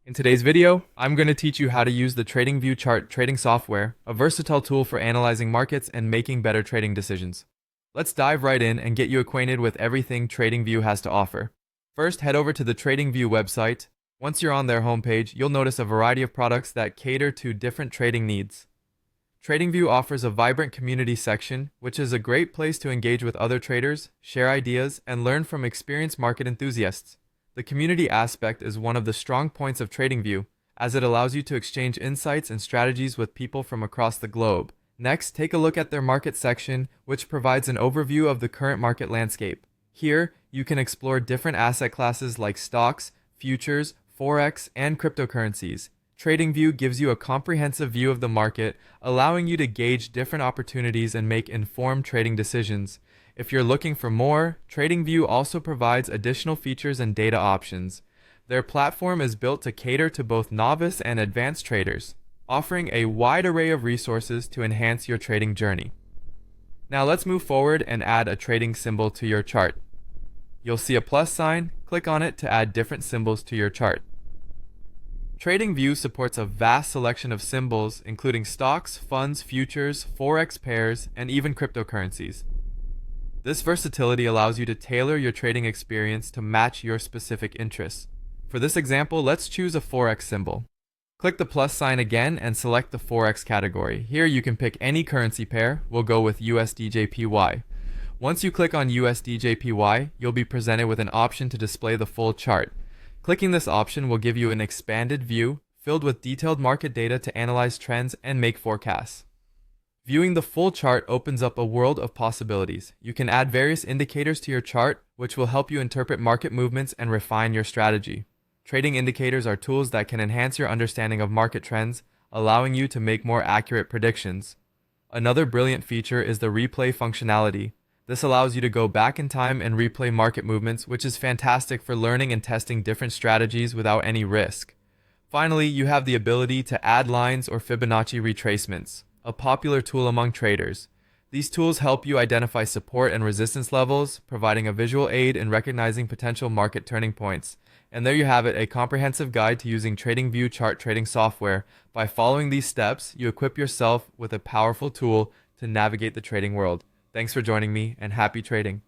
In today's video, I'm going to teach you how to use the Tradingview chart trading software, a versatile tool for analyzing markets and making better trading decisions. Let's dive right in and get you acquainted with everything Tradingview has to offer. First, head over to the Tradingview website. Once you're on their homepage, you'll notice a variety of products that cater to different trading needs. Tradingview offers a vibrant community section, which is a great place to engage with other traders, share ideas, and learn from experienced market enthusiasts. The community aspect is one of the strong points of TradingView, as it allows you to exchange insights and strategies with people from across the globe. Next, take a look at their market section, which provides an overview of the current market landscape. Here, you can explore different asset classes like stocks, futures, forex, and cryptocurrencies. TradingView gives you a comprehensive view of the market, allowing you to gauge different opportunities and make informed trading decisions. If you're looking for more, TradingView also provides additional features and data options. Their platform is built to cater to both novice and advanced traders, offering a wide array of resources to enhance your trading journey. Now let's move forward and add a trading symbol to your chart. You'll see a plus sign. Click on it to add different symbols to your chart. TradingView supports a vast selection of symbols, including stocks, funds, futures, forex pairs, and even cryptocurrencies. This versatility allows you to tailor your trading experience to match your specific interests. For this example, let's choose a forex symbol. Click the plus sign again and select the forex category. Here you can pick any currency pair. We'll go with USDJPY. Once you click on USDJPY, you'll be presented with an option to display the full chart. Clicking this option will give you an expanded view filled with detailed market data to analyze trends and make forecasts. Viewing the full chart opens up a world of possibilities. You can add various indicators to your chart, which will help you interpret market movements and refine your strategy. Trading indicators are tools that can enhance your understanding of market trends, allowing you to make more accurate predictions. Another brilliant feature is the replay functionality. This allows you to go back in time and replay market movements, which is fantastic for learning and testing different strategies without any risk. Finally, you have the ability to add lines or Fibonacci retracements, a popular tool among traders. These tools help you identify support and resistance levels, providing a visual aid in recognizing potential market turning points. And there you have it, a comprehensive guide to using TradingView chart trading software. By following these steps, you equip yourself with a powerful tool to navigate the trading world. Thanks for joining me, and happy trading.